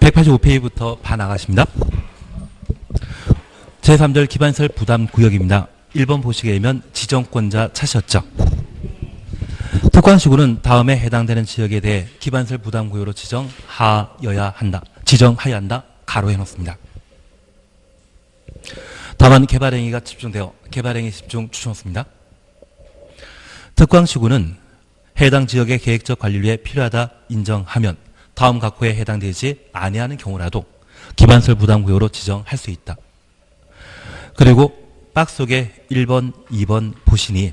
185페이지부터 봐 나가십니다. 제3절 기반시설 부담 구역입니다. 1번 보시게 되면 지정권자 찾으셨죠? 특권시구는 다음에 해당되는 지역에 대해 기반시설 부담 구역으로 지정하여야 한다. 지정하여야 한다. 가로해 놓습니다. 다만 개발행위가 집중되어 개발행위 집중 추천했습니다. 특광시구는 해당 지역의 계획적 관리를 위해 필요하다 인정하면 다음 각호에 해당되지 아니하는 경우라도 기반시설 부담구역으로 지정할 수 있다. 그리고 박스 속에 1번, 2번 보시니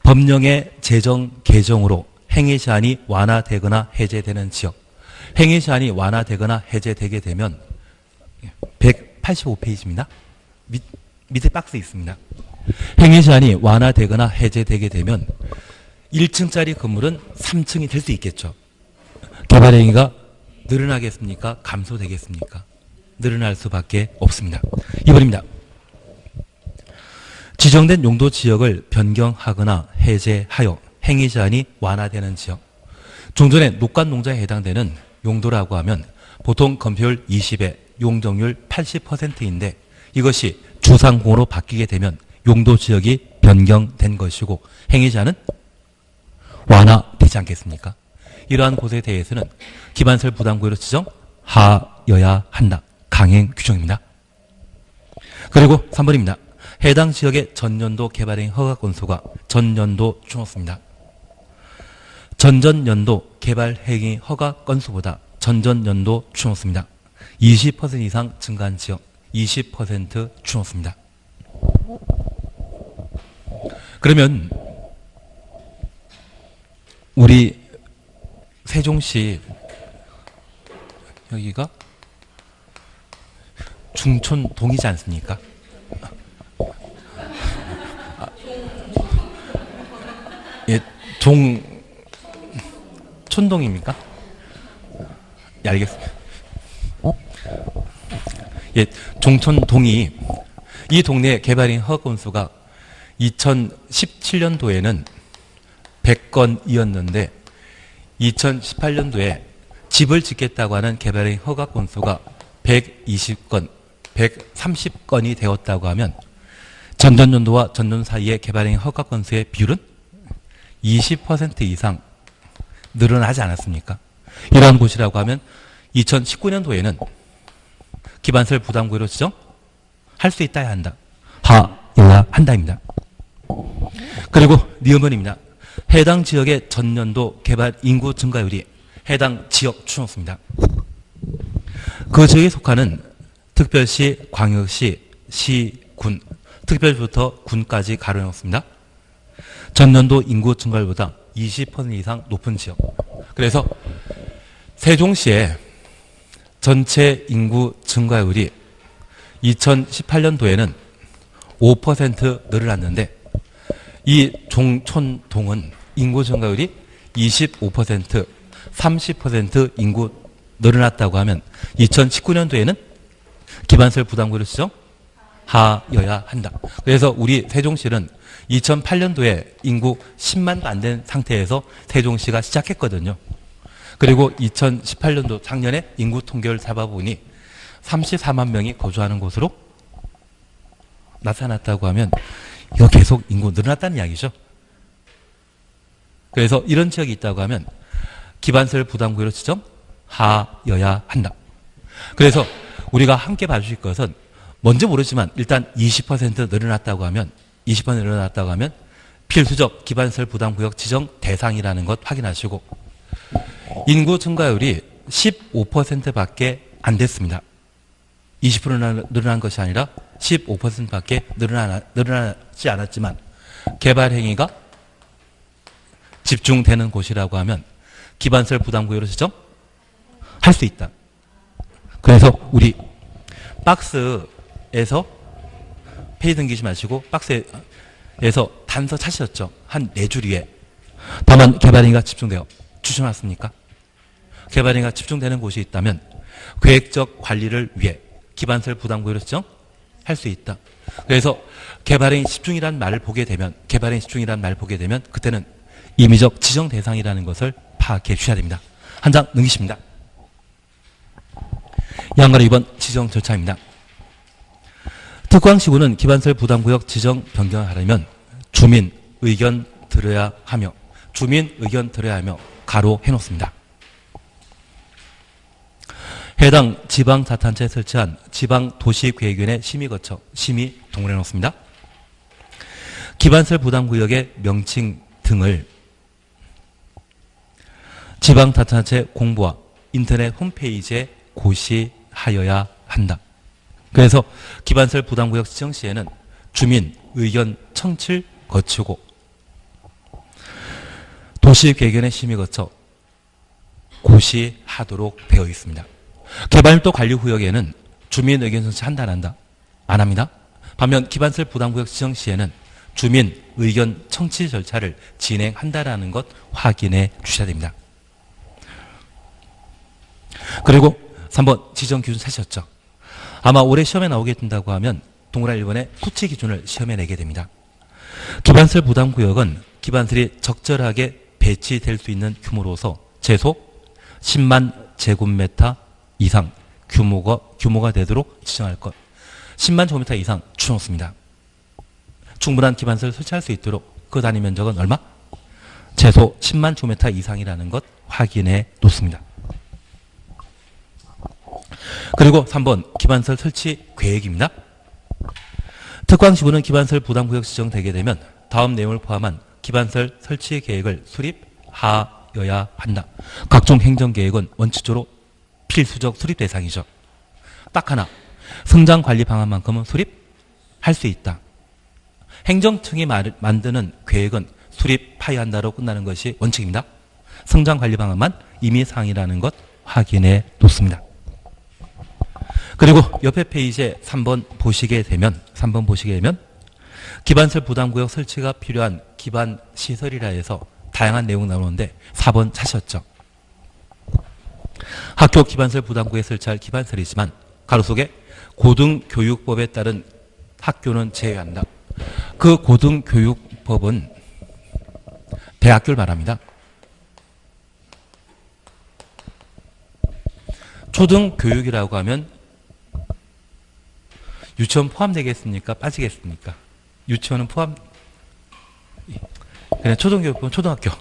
법령의 제정 개정으로 행위 제한이 완화되거나 해제되는 지역, 행위 제한이 완화되거나 해제되게 되면 185페이지입니다. 밑에 박스 있습니다. 행위 제한이 완화되거나 해제되게 되면 1층짜리 건물은 3층이 될 수 있겠죠. 개발행위가 늘어나겠습니까? 감소되겠습니까? 늘어날 수밖에 없습니다. 2번입니다. 지정된 용도 지역을 변경하거나 해제하여 행위 제한이 완화되는 지역. 종전의 녹관 농장에 해당되는 용도라고 하면 보통 건폐율 20에 용적률 80%인데 이것이 주상공으로 바뀌게 되면 용도 지역이 변경된 것이고 행위 제한은 완화되지 않겠습니까? 이러한 곳에 대해서는 기반시설 부담구역으로 지정하여야 한다. 강행 규정입니다. 그리고 3번입니다. 해당 지역의 전년도 개발행위 허가 건수가 전년도 추천했습니다. 전전년도 개발행위 허가 건수보다 전전년도 추천했습니다. 20% 이상 증가한 지역 20% 추천했습니다. 그러면 우리 세종시 여기가 중촌동이지 않습니까? 예, 촌동입니까? 예, 알겠습니다. 예, 종촌동이 이 동네 개발인 허가 건수가 2017년도에는 100건이었는데 2018년도에 집을 짓겠다고 하는 개발인 허가 건수가 120건, 130건이 되었다고 하면 전전년도와 전년 사이의 개발행 허가 건수의 비율은 20% 이상 늘어나지 않았습니까? 이러한 곳이라고 하면 2019년도에는 기반시설 부담구역으로 지정할 수 있다야 한다. 하여야 한다입니다. 그리고 니은번입니다. 해당 지역의 전년도 개발 인구 증가율이 해당 지역 추천수입니다. 그 지역에 속하는 특별시, 광역시, 시, 군, 특별시부터 군까지 가려놓습니다. 전년도 인구 증가율보다 20% 이상 높은 지역. 그래서 세종시의 전체 인구 증가율이 2018년도에는 5% 늘어났는데 이 종촌동은 인구 증가율이 25%, 30% 인구 늘어났다고 하면 2019년도에는 기반시설 부담구역으로 지정하여야 한다. 그래서 우리 세종시는 2008년도에 인구 10만도 안 된 상태에서 세종시가 시작했거든요. 그리고 2018년도 작년에 인구 통계를 잡아보니 34만 명이 거주하는 곳으로 나타났다고 하면 이거 계속 인구 늘어났다는 이야기죠. 그래서 이런 지역이 있다고 하면 기반시설 부담구역으로 지정하여야 한다. 그래서 우리가 함께 봐주실 것은 뭔지 모르지만 일단 20% 늘어났다고 하면 20% 늘어났다고 하면 필수적 기반시설 부담구역 지정 대상이라는 것 확인하시고 인구 증가율이 15%밖에 안 됐습니다. 20% 늘어난 것이 아니라 15%밖에 늘어나지 않았지만 개발 행위가 집중되는 곳이라고 하면 기반시설 부담구역으로 지정할 수 있다. 그래서 우리 박스에서 페이지 넘기지 마시고 박스에서 단서 찾으셨죠? 한 4줄 위에. 다만 개발 행위가 집중되어 추천했습니까? 개발 행위가 집중되는 곳이 있다면 계획적 관리를 위해 기반시설 부담구역으로 지정할 수 있다. 그래서 개발행위 집중이라는 말을 보게 되면 개발행위 집중이라는 말을 보게 되면 그때는 임의적 지정 대상이라는 것을 파악해 주셔야 됩니다. 한 장 넘기십니다. 양가로 2번 지정 절차입니다. 특광시군은 기반설 부담구역 지정 변경을 하려면 주민 의견 들어야 하며 가로 해놓습니다. 해당 지방자치단체에 설치한 지방도시계획위원회 심의 거쳐 심의 동원해 놓습니다. 기반설 부담구역의 명칭 등을 지방자치단체 공부와 인터넷 홈페이지에 고시하여야 한다. 그래서 기반설 부담구역 지정 시에는 주민 의견 청취를 거치고 도시계획위원회 심의 거쳐 고시하도록 되어 있습니다. 개발도 관리구역에는 주민 의견 청취 한다 안 한다? 안 합니다. 반면 기반설 부담구역 지정 시에는 주민 의견 청취 절차를 진행한다라는 것 확인해 주셔야 됩니다. 그리고 3번 지정 기준 사셨죠. 아마 올해 시험에 나오게 된다고 하면 동그라미 1번의 수치 기준을 시험에 내게 됩니다. 기반설 부담구역은 기반설이 적절하게 배치될 수 있는 규모로서 최소 10만 제곱미터 이상 규모가 되도록 지정할 것. 10만 제곱미터 이상 추놓습니다. 충분한 기반설을 설치할 수 있도록 그 단위 면적은 얼마? 최소 10만 제곱미터 이상이라는 것 확인해 놓습니다. 그리고 3번 기반설 설치 계획입니다. 특광시군은 기반설 부담구역 지정되게 되면 다음 내용을 포함한 기반설 설치 계획을 수립하여야 한다. 각종 행정계획은 원칙적으로 필수적 수립 대상이죠. 딱 하나, 성장관리 방안만큼은 수립할 수 있다. 행정청이 만드는 계획은 수립하여야 한다로 끝나는 것이 원칙입니다. 성장관리 방안만 임의사항이라는 것 확인해 놓습니다. 그리고 옆에 페이지에 3번 보시게 되면 기반설 부담구역 설치가 필요한 기반시설이라 해서 다양한 내용 나오는데 4번 찾으셨죠. 학교 기반설 부담구역에 설치할 기반설이지만 가로 속에 고등교육법에 따른 학교는 제외한다. 그 고등교육법은 대학교를 말합니다. 초등교육이라고 하면 유치원 포함되겠습니까? 빠지겠습니까? 유치원은 포함, 그냥 초등교육법은 초등학교.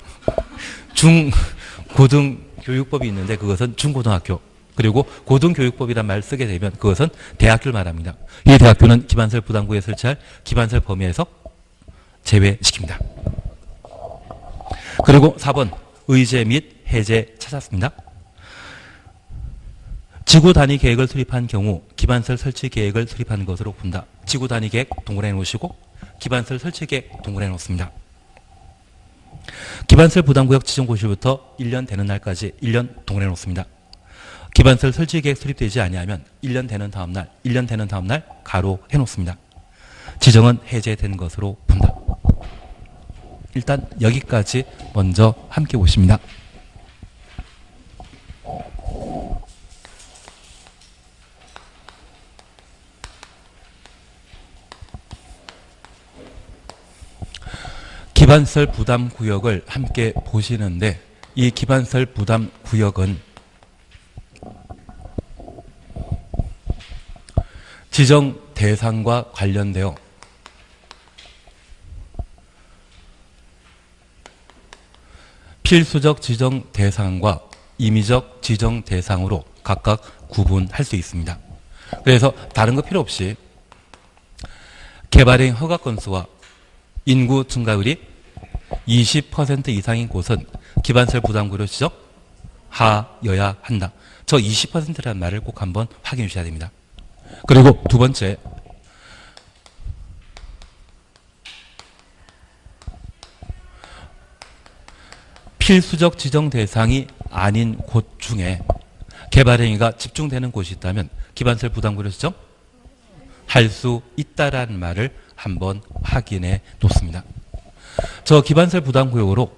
고등교육법이 있는데 그것은 중고등학교. 그리고 고등교육법이란 말을 쓰게 되면 그것은 대학교를 말합니다. 이 대학교는 기반설 부담구역에 설치할 기반설 범위에서 제외시킵니다. 그리고 4번 의제 및 해제 찾았습니다. 지구 단위 계획을 수립한 경우 기반설 설치 계획을 수립한 것으로 본다. 지구 단위 계획 동그라미 놓으시고 기반설 설치 계획 동그라미 놓습니다. 기반설 부담구역 지정 고시부터 1년 되는 날까지 1년 동그라미 놓습니다. 기반설 설치 계획 수립되지 아니하면 1년 되는 다음 날 가로 해놓습니다. 지정은 해제된 것으로 본다. 일단 여기까지 먼저 함께 보십니다. 기반설 부담구역을 함께 보시는데 이 기반설 부담구역은 지정 대상과 관련되어 필수적 지정 대상과 임의적 지정 대상으로 각각 구분할 수 있습니다. 그래서 다른 거 필요 없이 개발행 허가 건수와 인구 증가율이 20% 이상인 곳은 기반설 부담구역으로 지정하여야 한다. 저 20%라는 말을 꼭 한번 확인해 주셔야 됩니다. 그리고 두 번째, 필수적 지정 대상이 아닌 곳 중에 개발행위가 집중되는 곳이 있다면 기반설 부담구역으로 지정할 수 있다라는 말을 한번 확인해 놓습니다. 저 기반설 부담구역으로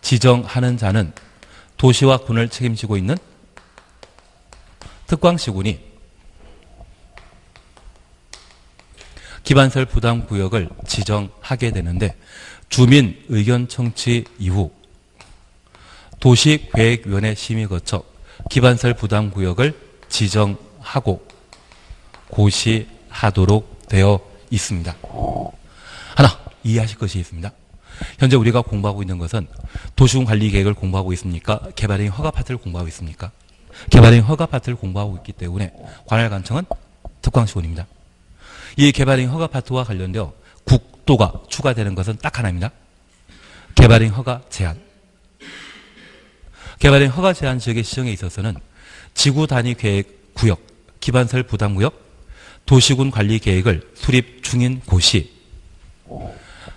지정하는 자는 도시와 군을 책임지고 있는 특광시군이 기반설 부담구역을 지정하게 되는데 주민 의견 청취 이후 도시계획위원회 심의 거쳐 기반설 부담구역을 지정하고 고시하도록 되어 있습니다. 하나 이해하실 것이 있습니다. 현재 우리가 공부하고 있는 것은 도시군관리계획을 공부하고 있습니까? 개발행위 허가 파트를 공부하고 있습니까? 개발행위 허가 파트를 공부하고 있기 때문에 관할관청은 특광시군입니다. 이 개발행위 허가 파트와 관련되어 국도가 추가되는 것은 딱 하나입니다. 개발행위 허가 제한. 개발행위 허가 제한 지역의 지정에 있어서는 지구 단위 계획 구역, 기반설 부담구역, 도시군 관리 계획을 수립 중인 곳이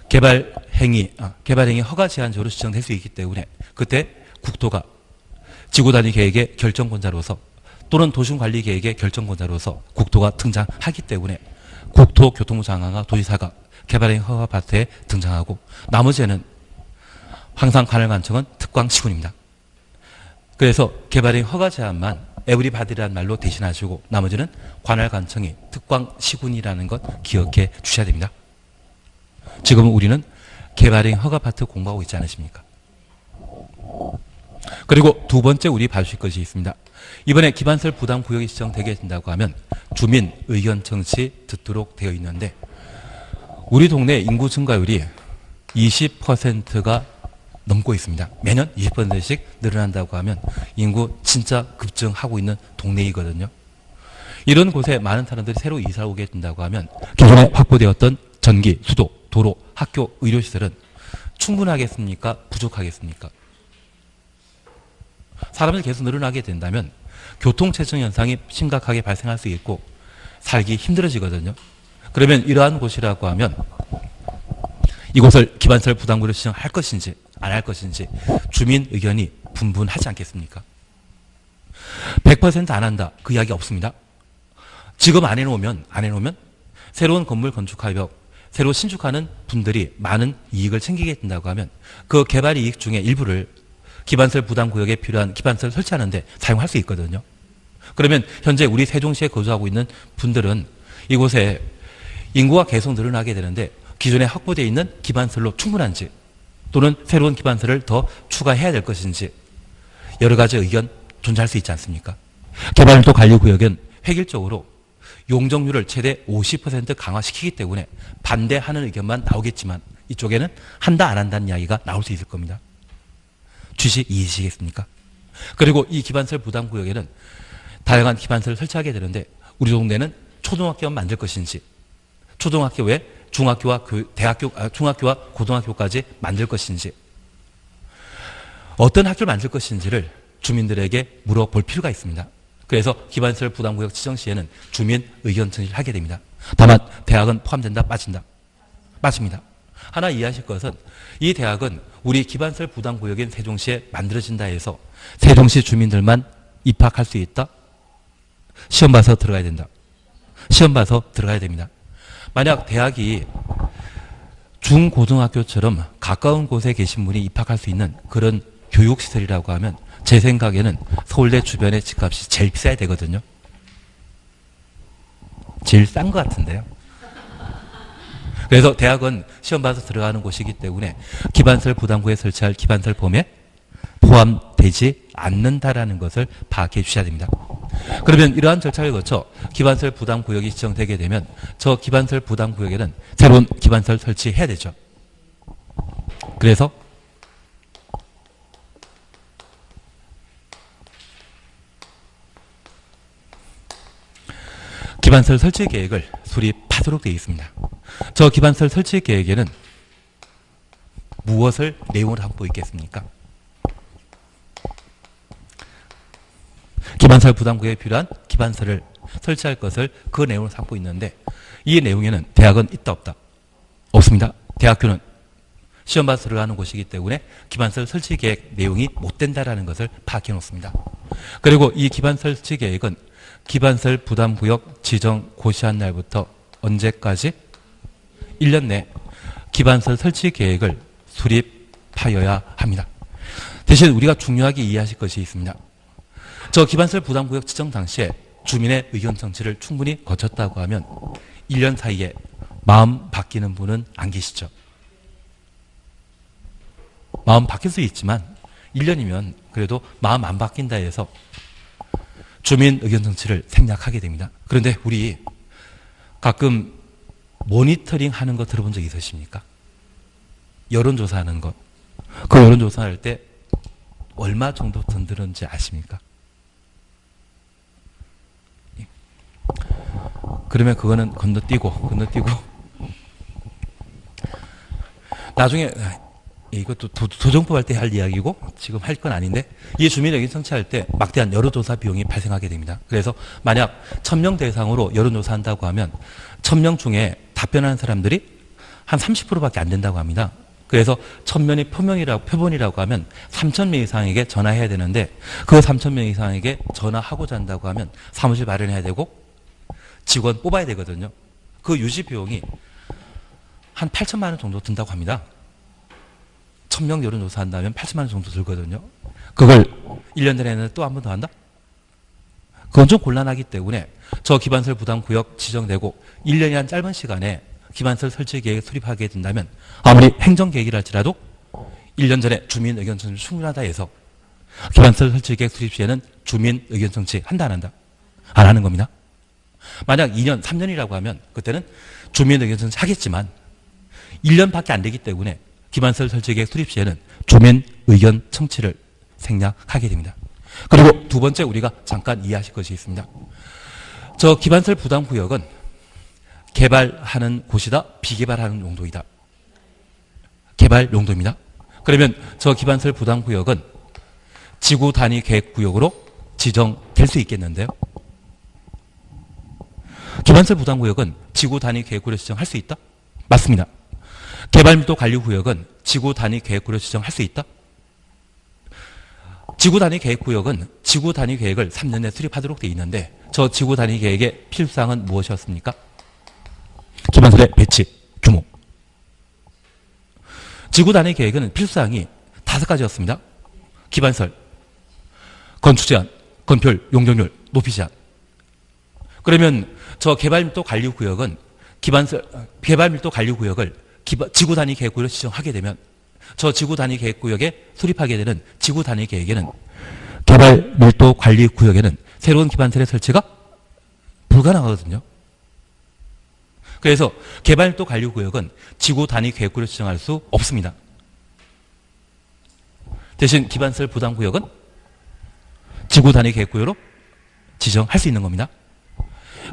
개발행위 허가 제한적으로 지정될 수 있기 때문에 그때 국토가 지구 단위 계획의 결정권자로서 또는 도시군 관리 계획의 결정권자로서 국토가 등장하기 때문에 국토교통부 장관과 도지사가 개발행위 허가 파트에 등장하고 나머지는 항상 관할관청은 특광시군입니다. 그래서 개발행위 허가 제한만 에브리바디라는 말로 대신하시고 나머지는 관할관청이 특광시군이라는 것 기억해 주셔야 됩니다. 지금 우리는 개발행위 허가 파트 공부하고 있지 않으십니까? 그리고 두 번째 우리 봐주실 것이 있습니다. 이번에 기반설 부담구역이 지정되게 된다고 하면 주민 의견 청취 듣도록 되어 있는데 우리 동네 인구 증가율이 20%가 넘고 있습니다. 매년 20%씩 늘어난다고 하면 인구 진짜 급증하고 있는 동네이거든요. 이런 곳에 많은 사람들이 새로 이사 오게 된다고 하면 기존에 확보되었던 전기, 수도, 도로, 학교, 의료시설은 충분하겠습니까? 부족하겠습니까? 사람들이 계속 늘어나게 된다면 교통체증 현상이 심각하게 발생할 수 있고 살기 힘들어지거든요. 그러면 이러한 곳이라고 하면 이곳을 기반설 부담구로 지정할 것인지 안 할 것인지 주민 의견이 분분하지 않겠습니까? 100% 안 한다. 그 이야기 없습니다. 지금 안 해놓으면 새로운 건물 건축하여 새로 신축하는 분들이 많은 이익을 챙기게 된다고 하면 그 개발 이익 중에 일부를 기반설 부담구역에 필요한 기반설 설치하는데 사용할 수 있거든요. 그러면 현재 우리 세종시에 거주하고 있는 분들은 이곳에 인구가 계속 늘어나게 되는데 기존에 확보되어 있는 기반설로 충분한지 또는 새로운 기반설을 더 추가해야 될 것인지 여러 가지 의견 존재할 수 있지 않습니까? 개발도 관리구역은 획일적으로 용적률을 최대 50% 강화시키기 때문에 반대하는 의견만 나오겠지만 이쪽에는 한다 안 한다는 이야기가 나올 수 있을 겁니다. 취지 이해하시겠습니까? 그리고 이 기반설 부담구역에는 다양한 기반설을 설치하게 되는데 우리 동네는 초등학교만 만들 것인지 초등학교 외 중학교와 중학교와 고등학교까지 만들 것인지 어떤 학교를 만들 것인지를 주민들에게 물어볼 필요가 있습니다. 그래서 기반설 부담구역 지정 시에는 주민 의견 청취를 하게 됩니다. 다만 대학은 포함된다 빠진다? 빠집니다. 하나 이해하실 것은 이 대학은 우리 기반설 부담구역인 세종시에 만들어진다 해서 세종시 주민들만 입학할 수 있다? 시험 봐서 들어가야 된다. 시험 봐서 들어가야 됩니다. 만약 대학이 중고등학교처럼 가까운 곳에 계신 분이 입학할 수 있는 그런 교육시설이라고 하면 제 생각에는 서울대 주변의 집값이 제일 비싸야 되거든요. 제일 싼 것 같은데요. 그래서 대학은 시험 봐서 들어가는 곳이기 때문에 기반설 부담구에 설치할 기반설 범위에 포함되지 않는다라는 것을 파악해 주셔야 됩니다. 그러면 이러한 절차를 거쳐 기반설 부담구역이 지정되게 되면 저 기반설 부담구역에는 새로운 기반설 설치해야 되죠. 그래서 기반설 설치 계획을 수립하도록 되어 있습니다. 저 기반설 설치 계획에는 무엇을 내용을 담고 있겠습니까? 기반설 부담구역에 필요한 기반설을 설치할 것을 그 내용을 담고 있는데 이 내용에는 대학은 있다 없다? 없습니다. 대학교는 시험 봐서 들어가는 곳이기 때문에 기반설 설치 계획 내용이 못 된다라는 것을 파악해 놓습니다. 그리고 이 기반설 설치 계획은 기반설 부담구역 지정 고시한 날부터 언제까지? 1년 내 기반설 설치 계획을 수립하여야 합니다. 대신 우리가 중요하게 이해하실 것이 있습니다. 저 기반설 부담구역 지정 당시에 주민의 의견 청취를 충분히 거쳤다고 하면 1년 사이에 마음 바뀌는 분은 안 계시죠. 마음 바뀔 수 있지만 1년이면 그래도 마음 안 바뀐다 해서 주민 의견 정치를 생략하게 됩니다. 그런데 우리 가끔 모니터링 하는 거 들어본 적 있으십니까? 여론조사 하는 거. 그 여론조사 할 때 얼마 정도 돈 들었는지 아십니까? 그러면 그거는 건너뛰고 나중에 이것도 도정법 할 때 할 이야기고 지금 할 건 아닌데 이 주민 의견 청취할 때 막대한 여론조사 비용이 발생하게 됩니다. 그래서 만약 1000명 대상으로 여론조사 한다고 하면 1000명 중에 답변하는 사람들이 한 30%밖에 안 된다고 합니다. 그래서 1000명이 표본이라고 하면 3000명 이상에게 전화해야 되는데 그 3000명 이상에게 전화하고자 한다고 하면 사무실 마련해야 되고 직원 뽑아야 되거든요. 그 유지 비용이 한 8천만 원 정도 든다고 합니다. 1000명 여론조사 한다면 8천만 원 정도 들거든요. 그걸 1년 내내 또 한 번 더 한다? 그건 좀 곤란하기 때문에 저 기반설 부담구역 지정되고 1년이란 짧은 시간에 기반설 설치 계획을 수립하게 된다면 아무리 행정계획이라 할지라도 1년 전에 주민 의견 청취 충분하다 해서 기반설 설치 계획 수립 시에는 주민 의견 청취 한다 안 한다? 안 하는 겁니다. 만약 2년, 3년이라고 하면 그때는 주민 의견 청취 하겠지만 1년밖에 안 되기 때문에 기반설 설치 계획 수립 시에는 주민 의견 청취를 생략하게 됩니다. 그리고 두 번째 우리가 잠깐 이해하실 것이 있습니다. 저 기반설 부담구역은 개발하는 곳이다, 비개발하는 용도이다. 개발 용도입니다. 그러면 저 기반설 부담구역은 지구 단위 계획구역으로 지정될 수 있겠는데요. 기반설 부담구역은 지구 단위 계획구역으로 지정할 수 있다? 맞습니다. 개발밀도 관리구역은 지구 단위 계획구역으로 지정할 수 있다? 지구 단위 계획구역은 지구 단위 계획을 3년 내 수립하도록 되어 있는데 저 지구 단위 계획의 필수사항은 무엇이었습니까? 기반설의 배치, 규모. 지구 단위 계획은 필수사항이 5가지였습니다. 기반설, 건축 제한, 건폐율, 용적률, 높이 제한. 그러면 저 개발밀도 관리구역은 개발밀도 관리구역을 지구 단위 계획구역으로 지정하게 되면 저 지구 단위 계획구역에 수립하게 되는 지구 단위 계획에는 개발밀도 관리구역에는 새로운 기반설의 설치가 불가능하거든요. 그래서 개발밀도 관리구역은 지구 단위 계획구역으로 지정할 수 없습니다. 대신 기반설 부담구역은 지구 단위 계획구역으로 지정할 수 있는 겁니다.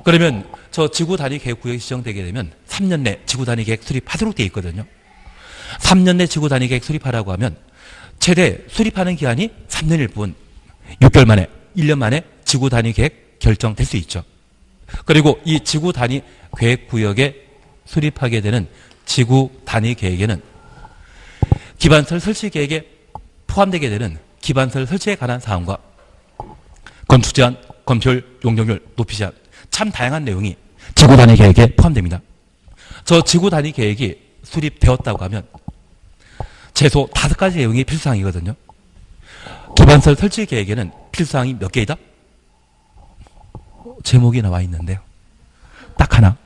그러면 저 지구 단위 계획구역이 지정되게 되면 3년 내 지구 단위 계획 수립하도록 되어 있거든요. 3년 내 지구 단위 계획 수립하라고 하면 최대 수립하는 기한이 3년일 뿐 6개월 만에 1년 만에 지구 단위 계획 결정될 수 있죠. 그리고 이 지구 단위 계획 구역에 수립하게 되는 지구 단위 계획에는 기반설 설치 계획에 포함되게 되는 기반설 설치에 관한 사항과 건축 제한, 건폐율, 용적률, 높이 제한 참 다양한 내용이 지구 단위 계획에 포함됩니다. 저 지구 단위 계획이 수립되었다고 하면 최소 5가지 내용이 필수사항이거든요. 기반설 설치 계획에는 필수사항이 몇 개이다? 제목이 나와 있는데요. 딱 하나.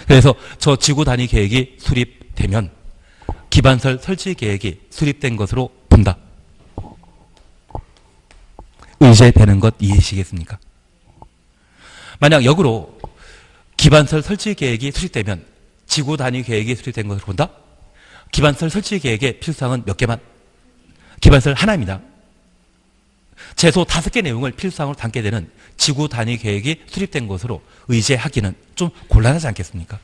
그래서 저 지구 단위 계획이 수립되면 기반설 설치 계획이 수립된 것으로 본다. 의제되는 것 이해하시겠습니까? 만약 역으로 기반설 설치 계획이 수립되면 지구 단위 계획이 수립된 것으로 본다? 기반설 설치 계획의 필수사항은 몇 개만? 기반설 하나입니다. 최소 5개 내용을 필수사항으로 담게 되는 지구 단위 계획이 수립된 것으로 의제하기는 좀 곤란하지 않겠습니까?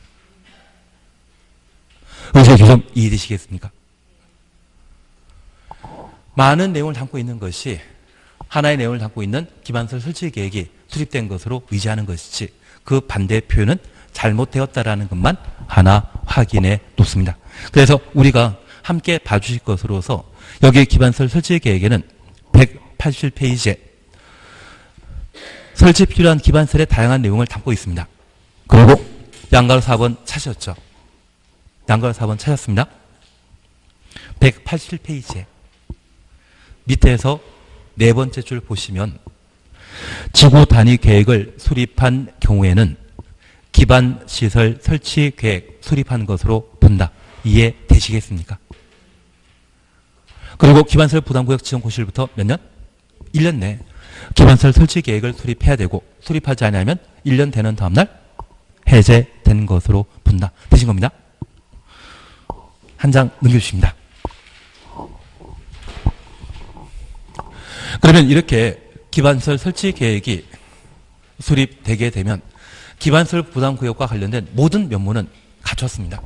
의제 규정 이해되시겠습니까? 많은 내용을 담고 있는 것이 하나의 내용을 담고 있는 기반설 설치 계획이 수립된 것으로 의지하는 것이지 그 반대 표현은 잘못되었다라는 것만 하나 확인해 놓습니다. 그래서 우리가 함께 봐주실 것으로서 여기 기반설 설치 계획에는 187페이지에 설치 필요한 기반설의 다양한 내용을 담고 있습니다. 그리고 양가로 4번 찾으셨죠? 양가로 4번 찾았습니다. 187페이지에 밑에서 네 번째 줄 보시면 지구 단위 계획을 수립한 경우에는 기반 시설 설치 계획 수립한 것으로 본다. 이해되시겠습니까? 그리고 기반설 부담구역 지정 고시일부터 몇 년? 1년 내 기반시설 설치 계획을 수립해야 되고 수립하지 않으면 1년 되는 다음날 해제된 것으로 본다. 되신 겁니다. 한 장 넘겨주십니다. 그러면 이렇게 기반시설 설치 계획이 수립되게 되면 기반시설 부담구역과 관련된 모든 면모는 갖췄습니다.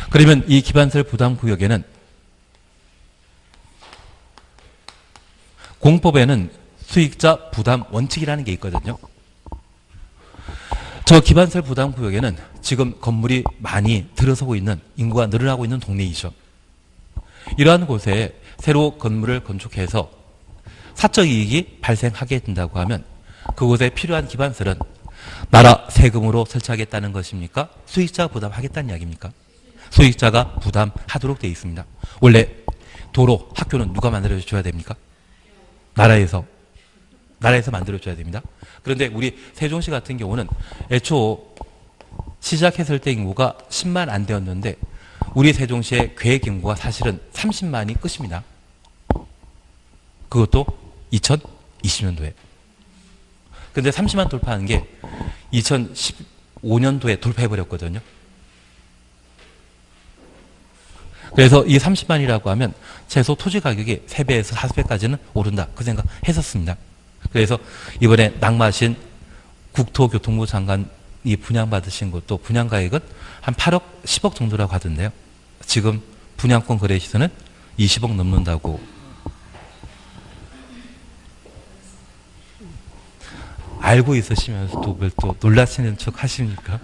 그러면 이 기반시설 부담구역에는 공법에는 수익자 부담 원칙이라는 게 있거든요. 저 기반시설 부담구역에는 지금 건물이 많이 들어서고 있는, 인구가 늘어나고 있는 동네이죠. 이러한 곳에 새로 건물을 건축해서 사적 이익이 발생하게 된다고 하면 그곳에 필요한 기반시설은 나라 세금으로 설치하겠다는 것입니까? 수익자가 부담하겠다는 이야기입니까? 수익자가 부담하도록 되어 있습니다. 원래 도로, 학교는 누가 만들어줘야 됩니까? 나라에서 만들어줘야 됩니다. 그런데 우리 세종시 같은 경우는 애초 시작했을 때 인구가 10만 안 되었는데 우리 세종시의 계획 인구가 사실은 30만이 끝입니다. 그것도 2020년도에. 근데 30만 돌파한 게 2015년도에 돌파해버렸거든요. 그래서 이 30만이라고 하면 최소 토지 가격이 3배에서 5배까지는 오른다. 그 생각 했었습니다. 그래서 이번에 낙마하신 국토교통부 장관이 분양받으신 것도 분양가액은 한 8억, 10억 정도라고 하던데요. 지금 분양권 거래 시세는 20억 넘는다고. 알고 있으시면서도 왜 또 놀라시는 척 하십니까?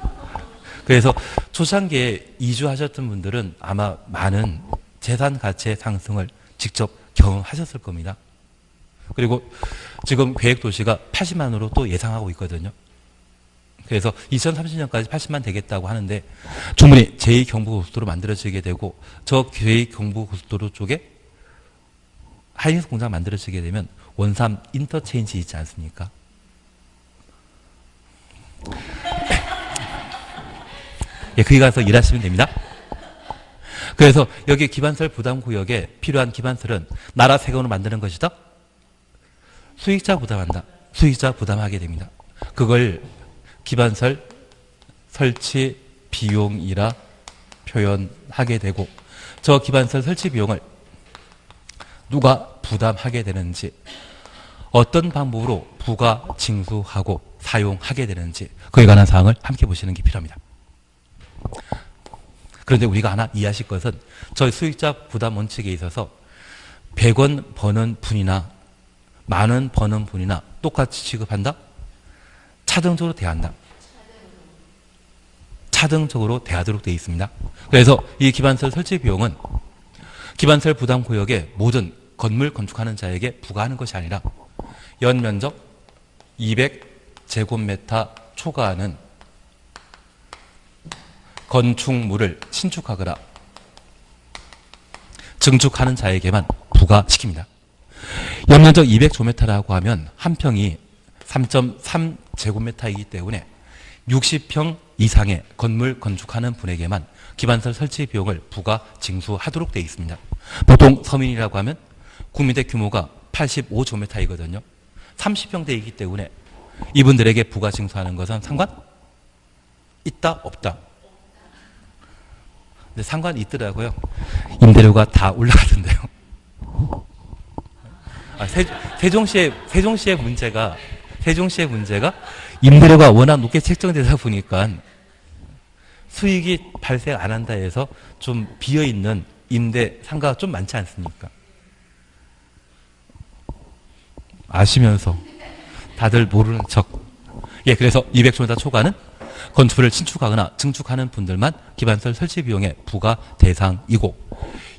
그래서 초창기에 이주하셨던 분들은 아마 많은 재산 가치의 상승을 직접 경험하셨을 겁니다. 그리고 지금 계획도시가 80만으로 또 예상하고 있거든요. 그래서 2030년까지 80만 되겠다고 하는데 충분히 제2경부고속도로 만들어지게 되고 저 제2경부고속도로 쪽에 하이닉스 공장 만들어지게 되면 원삼 인터체인지 있지 않습니까? 예, 거기 가서 일하시면 됩니다. 그래서 여기 기반시설 부담구역에 필요한 기반시설은 나라 세금으로 만드는 것이다. 수익자 부담한다. 수익자 부담하게 됩니다. 그걸 기반시설 설치 비용이라 표현하게 되고 저 기반시설 설치 비용을 누가 부담하게 되는지 어떤 방법으로 부가 징수하고 사용하게 되는지 그에 관한 사항을 함께 보시는 게 필요합니다. 그런데 우리가 하나 이해하실 것은 저희 수익자 부담 원칙에 있어서 100원 버는 분이나 만원 버는 분이나 똑같이 취급한다? 차등적으로 대한다. 차등적으로 대하도록 되어 있습니다. 그래서 이 기반시설 설치 비용은 기반시설 부담구역의 모든 건물 건축하는 자에게 부과하는 것이 아니라 연면적 200제곱미터 초과하는 건축물을 신축하거나 증축하는 자에게만 부과시킵니다. 연면적 200제곱미터라고 하면 한 평이 3.3제곱미터이기 때문에 60평 이상의 건물 건축하는 분에게만 기반시설 설치 비용을 부과 징수하도록 되어 있습니다. 보통 서민이라고 하면 국민대 규모가 85제곱미터이거든요. 30평대이기 때문에 이분들에게 부과 징수하는 것은 상관? 있다? 없다? 근데 상관이 있더라고요. 임대료가 다 올라가던데요. 세종시의 문제가 임대료가 워낙 높게 책정되다 보니까 수익이 발생 안 한다 해서 좀 비어있는 임대 상가가 좀 많지 않습니까? 아시면서 다들 모르는 척. 예, 그래서 200제곱미터 초과는 건축물을 신축하거나 증축하는 분들만 기반시설 설치 비용의 부과 대상이고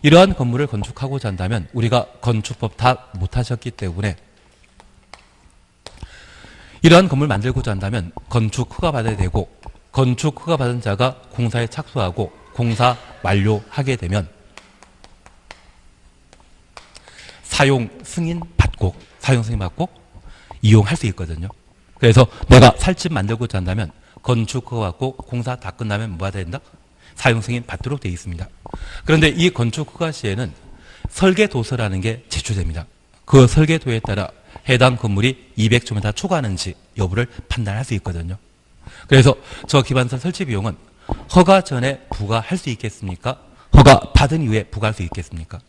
이러한 건물을 건축하고자 한다면 우리가 건축법 다 못하셨기 때문에 이러한 건물 만들고자 한다면 건축 허가 받아야 되고 건축 허가 받은 자가 공사에 착수하고 공사 완료하게 되면 사용 승인 받고 이용할 수 있거든요. 그래서 내가 살 집 만들고자 한다면 건축 허가 받고 공사 다 끝나면 뭐 해야 된다? 사용 승인 받도록 되어 있습니다. 그런데 이 건축 허가 시에는 설계도서라는 게 제출됩니다. 그 설계도에 따라 해당 건물이 200제곱미터 초과하는지 여부를 판단할 수 있거든요. 그래서 저 기반설 설치 비용은 허가 전에 부과할 수 있겠습니까? 허가 받은 이후에 부과할 수 있겠습니까?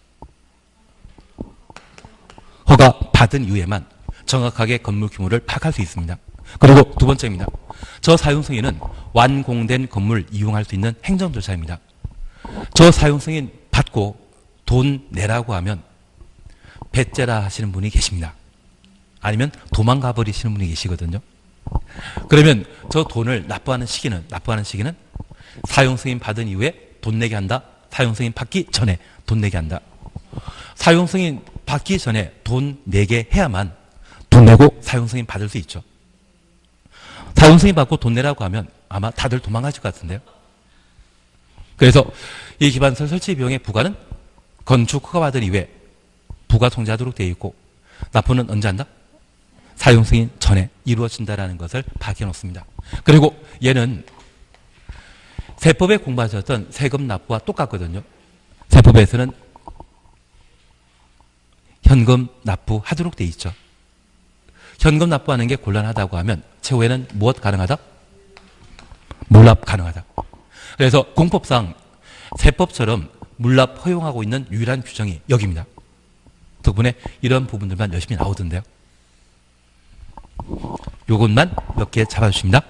허가 받은 이후에만 정확하게 건물 규모를 파악할 수 있습니다. 그리고 두 번째입니다. 저 사용 승인은 완공된 건물 이용할 수 있는 행정조차입니다. 저 사용 승인 받고 돈 내라고 하면 배째라 하시는 분이 계십니다. 아니면 도망가 버리시는 분이 계시거든요. 그러면 저 돈을 납부하는 시기는 사용 승인 받은 이후에 돈 내게 한다. 사용 승인 받기 전에 돈 내게 한다. 사용 승인 받기 전에 돈 내게 해야만 돈 내고 사용 승인 받을 수 있죠. 사용 승인 받고 돈 내라고 하면 아마 다들 도망가실 것 같은데요. 그래서 이 기반설 설치 비용의 부과는 건축 허가 받은 이후에 부과 통지하도록 되어 있고 납부는 언제 한다? 사용 승인 전에 이루어진다라는 것을 밝혀 놓습니다. 그리고 얘는 세법에 공부하셨던 세금 납부와 똑같거든요. 세법에서는 현금 납부하도록 되어 있죠. 현금 납부하는 게 곤란하다고 하면 최후에는 무엇 가능하다? 물납 가능하다. 그래서 공법상 세법처럼 물납 허용하고 있는 유일한 규정이 여기입니다. 덕분에 이런 부분들만 열심히 나오던데요. 요것만 몇 개 잡아주십니다.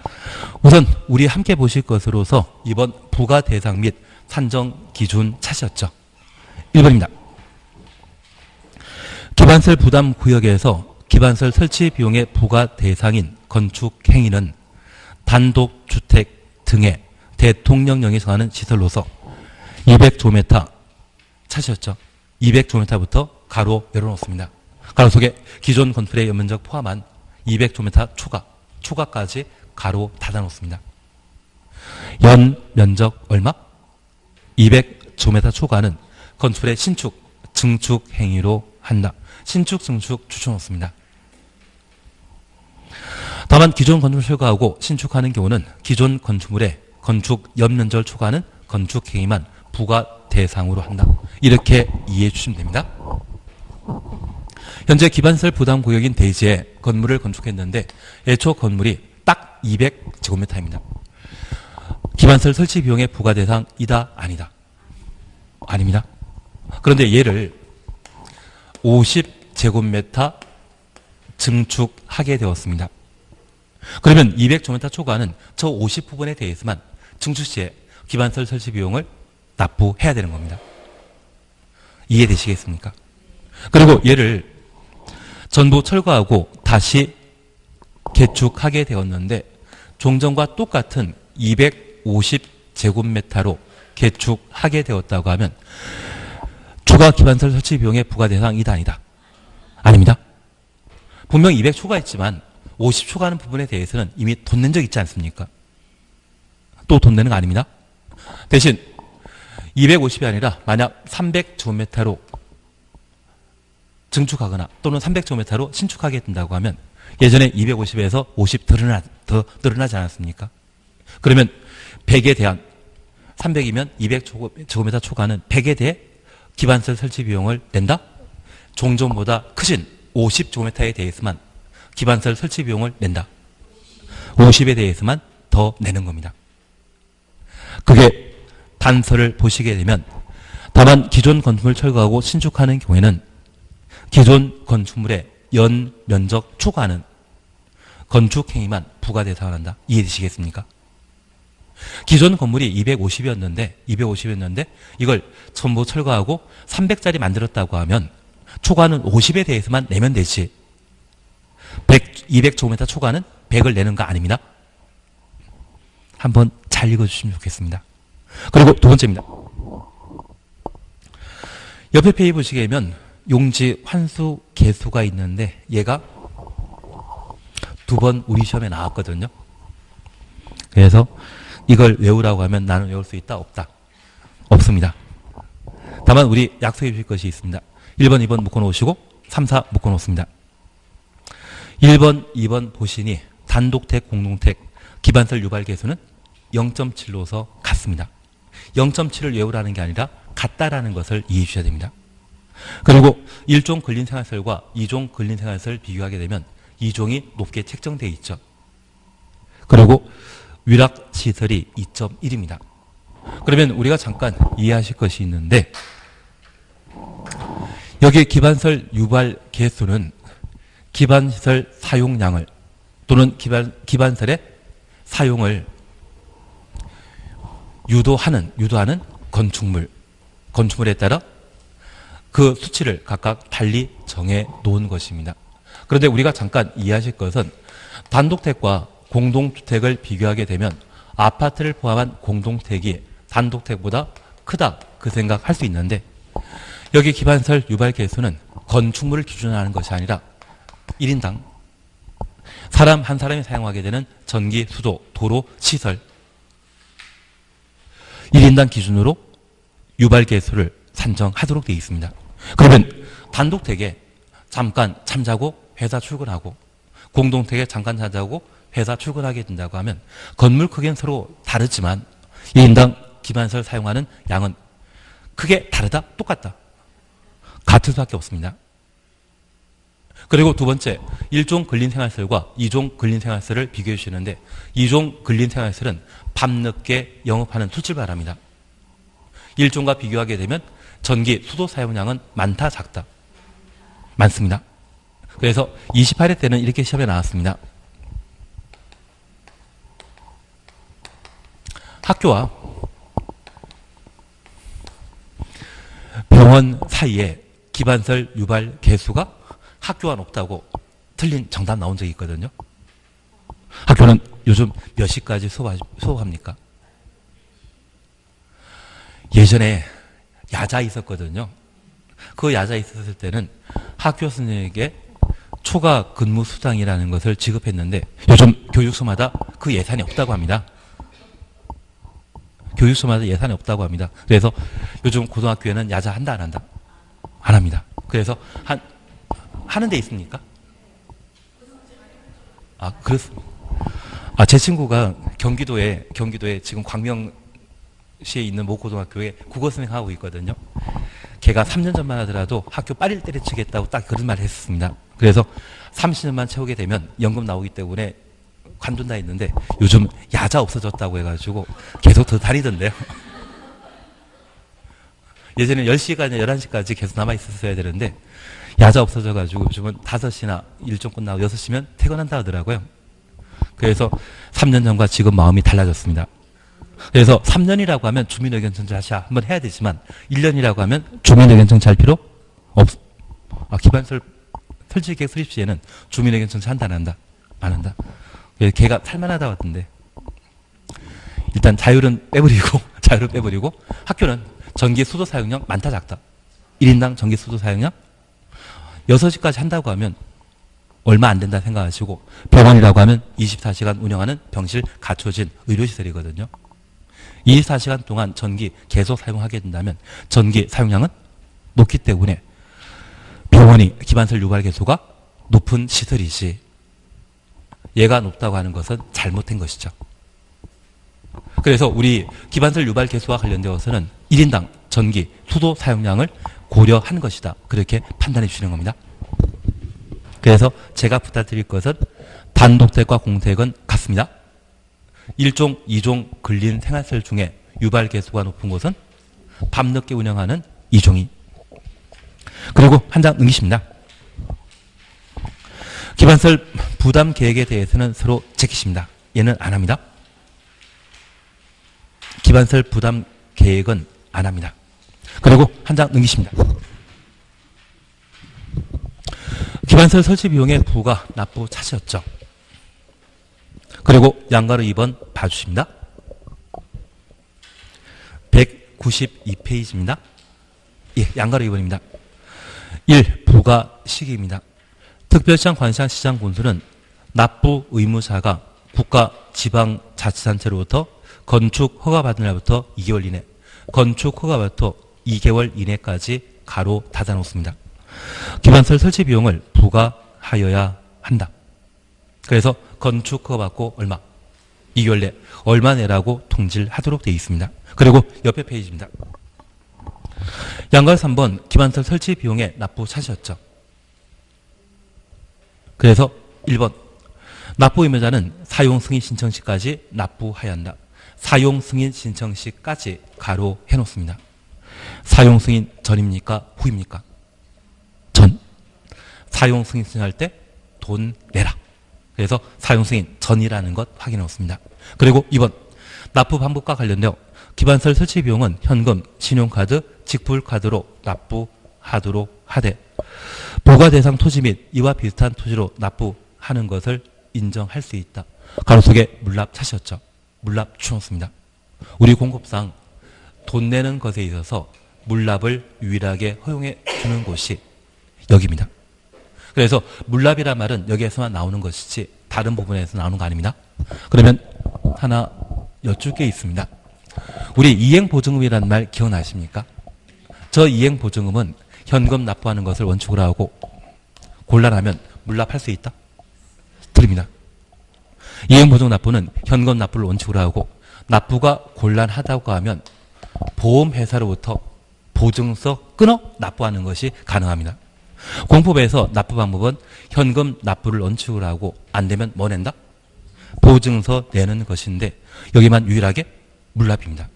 우선 우리 함께 보실 것으로서 이번 부과 대상 및 산정 기준 차시였죠. 1번입니다. 기반설 부담 구역에서 기반설 설치 비용의 부과 대상인 건축 행위는 단독주택 등의 대통령령이 정하는 시설로서 200제곱미터 차시였죠. 200제곱미터부터 가로 열어놓습니다. 가로 속에 기존 건물의 연면적 포함한 200제곱미터 초과까지 가로 닫아놓습니다. 연면적 얼마? 200제곱미터 초과는 건축의 신축, 증축 행위로 한다. 신축, 증축 추천놓습니다. 다만 기존 건축을 철거하고 신축하는 경우는 기존 건축물의 건축 연면적을 초과하는 건축 행위만 부과 대상으로 한다. 이렇게 이해해 주시면 됩니다. 현재 기반설 부담 구역인 대지에 건물을 건축했는데 애초 건물이 딱 200제곱미터입니다. 기반설 설치 비용의 부과 대상이다? 아니다? 아닙니다. 그런데 얘를 50제곱미터 증축하게 되었습니다. 그러면 200제곱미터 초과는 저 50부분에 대해서만 증축 시에 기반설 설치 비용을 납부해야 되는 겁니다. 이해되시겠습니까? 그리고 얘를 전부 철거하고 다시 개축하게 되었는데 종전과 똑같은 250제곱미터로 개축하게 되었다고 하면 추가 기반설 설치 비용의 부과 대상이다? 아니다? 아닙니다. 분명 200 초과했지만 50 초과하는 부분에 대해서는 이미 돈 낸 적 있지 않습니까? 또 돈 내는 거 아닙니다. 대신 250이 아니라 만약 300제곱미터로 증축하거나 또는 300제곱미터로 신축하게 된다고 하면 예전에 250에서 50 더 늘어나지 않았습니까? 그러면 100에 대한 300이면 200제곱미터 초과는 100에 대해 기반설 설치 비용을 낸다? 종전보다 크신 50제곱미터에 대해서만 기반설 설치 비용을 낸다. 50에 대해서만 더 내는 겁니다. 그게 단서를 보시게 되면 다만 기존 건축물 철거하고 신축하는 경우에는 기존 건축물의 연 면적 초과는 건축 행위만 부과 대상을 한다. 이해되시겠습니까? 기존 건물이 250이었는데 이걸 전부 철거하고 300짜리 만들었다고 하면 초과는 50에 대해서만 내면 되지 200제곱미터 초과는 100을 내는 거 아닙니다. 한번 잘 읽어주시면 좋겠습니다. 그리고 두 번째입니다. 옆에 페이지 보시게 되면 용지 환수 개수가 있는데 얘가 2번 우리 시험에 나왔거든요. 그래서 이걸 외우라고 하면 나는 외울 수 있다? 없다? 없습니다. 다만 우리 약속해 주실 것이 있습니다. 1번, 2번 묶어놓으시고 3, 4 묶어놓습니다. 1번, 2번 보시니 단독택, 공동택, 기반설 유발 개수는 0.7로서 같습니다. 0.7을 외우라는 게 아니라 같다라는 것을 이해해 주셔야 됩니다. 그리고 1종 근린생활설과 2종 근린생활설 비교하게 되면 2종이 높게 책정되어 있죠. 그리고 위락시설이 2.1입니다. 그러면 우리가 잠깐 이해하실 것이 있는데 여기 기반설 유발 개수는 기반시설 사용량을 또는 기반설의 사용을 유도하는 건축물에 따라 그 수치를 각각 달리 정해 놓은 것입니다. 그런데 우리가 잠깐 이해하실 것은 단독택과 공동주택을 비교하게 되면 아파트를 포함한 공동택이 단독택보다 크다 그 생각할 수 있는데 여기 기반설 유발 개수는 건축물을 기준으로 하는 것이 아니라 1인당 사람 한 사람이 사용하게 되는 전기, 수도, 도로, 시설 1인당 기준으로 유발 개수를 산정하도록 되어 있습니다. 그러면 단독택에 잠깐 잠자고 회사 출근하고 공동택에 잠깐 잠자고 회사 출근하게 된다고 하면 건물 크기는 서로 다르지만 1인당 기반설 사용하는 양은 크게 다르다? 똑같다? 같을 수밖에 없습니다. 그리고 두 번째, 1종 근린생활설과 2종 근린생활설을 비교해 주시는데 2종 근린생활설은 밤늦게 영업하는 술집을 말합니다. 1종과 비교하게 되면 전기, 수도 사용량은 많다, 작다? 많습니다. 그래서 28회 때는 이렇게 시험에 나왔습니다. 학교와 병원 사이에 기반설 유발 개수가 학교가 높다고 틀린 정답 나온 적이 있거든요. 학교는 요즘 몇 시까지 수업합니까? 예전에 야자 있었거든요. 그 야자 있었을 때는 학교 선생님에게 초과 근무 수당이라는 것을 지급했는데 요즘 교육소마다 그 예산이 없다고 합니다. 교육소마다 예산이 없다고 합니다. 그래서 요즘 고등학교에는 야자 한다 안 한다? 안 합니다. 그래서 하는 데 있습니까? 그렇습니다. 제 친구가 경기도에 지금 광명시에 있는 모 고등학교에 국어 선생하고 있거든요. 걔가 3년 전만 하더라도 학교 빨리 때려치겠다고 딱 그런 말을 했었습니다. 그래서 30년만 채우게 되면 연금 나오기 때문에 관둔다 했는데 요즘 야자 없어졌다고 해가지고 계속 더 다니던데요. 예전에 10시까지 11시까지 계속 남아있었어야 되는데 야자 없어져가지고 요즘은 5시나 일정 끝나고 6시면 퇴근한다 하더라고요. 그래서 3년 전과 지금 마음이 달라졌습니다. 그래서 3년이라고 하면 주민의견 청취 한번 해야 되지만 1년이라고 하면 주민의견 청취할 필요 기반설 설치계획 수립 시에는 주민의견 청취 한다 안 한다? 안 한다. 걔가 살만하다고 하던데 일단 자율은 빼버리고 학교는 전기 수도 사용량 많다 작다? 1인당 전기 수도 사용량 6시까지 한다고 하면 얼마 안 된다 생각하시고 병원이라고 하면 24시간 운영하는 병실 갖춰진 의료시설이거든요. 24시간 동안 전기 계속 사용하게 된다면 전기 사용량은 높기 때문에 병원이 기반설 유발 개수가 높은 시설이지 얘가 높다고 하는 것은 잘못된 것이죠. 그래서 우리 기반설 유발 개수와 관련되어서는 1인당 전기, 수도 사용량을 고려한 것이다. 그렇게 판단해 주시는 겁니다. 그래서 제가 부탁드릴 것은 단독택과 공택은 같습니다. 1종, 2종 근린 생활설 중에 유발 개수가 높은 곳은 밤늦게 운영하는 2종이. 그리고 한 장 넘기십니다. 기반설 부담 계획에 대해서는 서로 제키십니다. 얘는 안 합니다. 기반설 부담 계획은 안 합니다. 그리고 한 장 넘기십니다. 기반설 설치 비용의 부가 납부 차지였죠. 그리고 양가로 2번 봐주십니다. 192페이지입니다. 예, 양가로 2번입니다. 1. 부가 시기입니다. 특별시장, 관시장, 시장, 군수는 납부 의무자가 국가, 지방, 자치단체로부터 건축 허가받은 날부터 2개월 이내, 건축 허가부터 2개월 이내까지 가로 닫아놓습니다. 기반설 설치 비용을 부과하여야 한다. 그래서 건축 허가받고 얼마? 2개월 내 얼마 내라고 통지를 하도록 되어 있습니다. 그리고 옆에 페이지입니다. 양가 3번 기반설 설치 비용에 납부 찾으셨죠. 그래서 1번 납부 의무자는 사용 승인 신청 시까지 납부해야 한다. 사용 승인 신청 시까지 가로 해놓습니다. 사용 승인 전입니까? 후입니까? 전. 사용 승인 신청할 때 돈 내라. 그래서 사용 승인 전이라는 것 확인해 놓습니다. 그리고 2번 납부 방법과 관련되어 기반설 설치 비용은 현금, 신용카드, 직불카드로 납부하도록 하되 부과 대상 토지 및 이와 비슷한 토지로 납부하는 것을 인정할 수 있다. 가로속에 물납 찾으셨죠? 물납 주었습니다. 우리 공급상 돈 내는 것에 있어서 물납을 유일하게 허용해 주는 곳이 여기입니다. 그래서 물납이란 말은 여기에서만 나오는 것이지 다른 부분에서 나오는 거 아닙니다. 그러면 하나 여쭐 게 있습니다. 우리 이행보증금이라는 말 기억나십니까? 저 이행보증금은 현금 납부하는 것을 원칙으로 하고 곤란하면 물납할 수 있다? 드립니다. 이행보증 납부는 현금 납부를 원칙으로 하고 납부가 곤란하다고 하면 보험회사로부터 보증서 끊어 납부하는 것이 가능합니다. 공법에서 납부 방법은 현금 납부를 원칙으로 하고 안 되면 뭐 낸다? 보증서 내는 것인데 여기만 유일하게 물납입니다.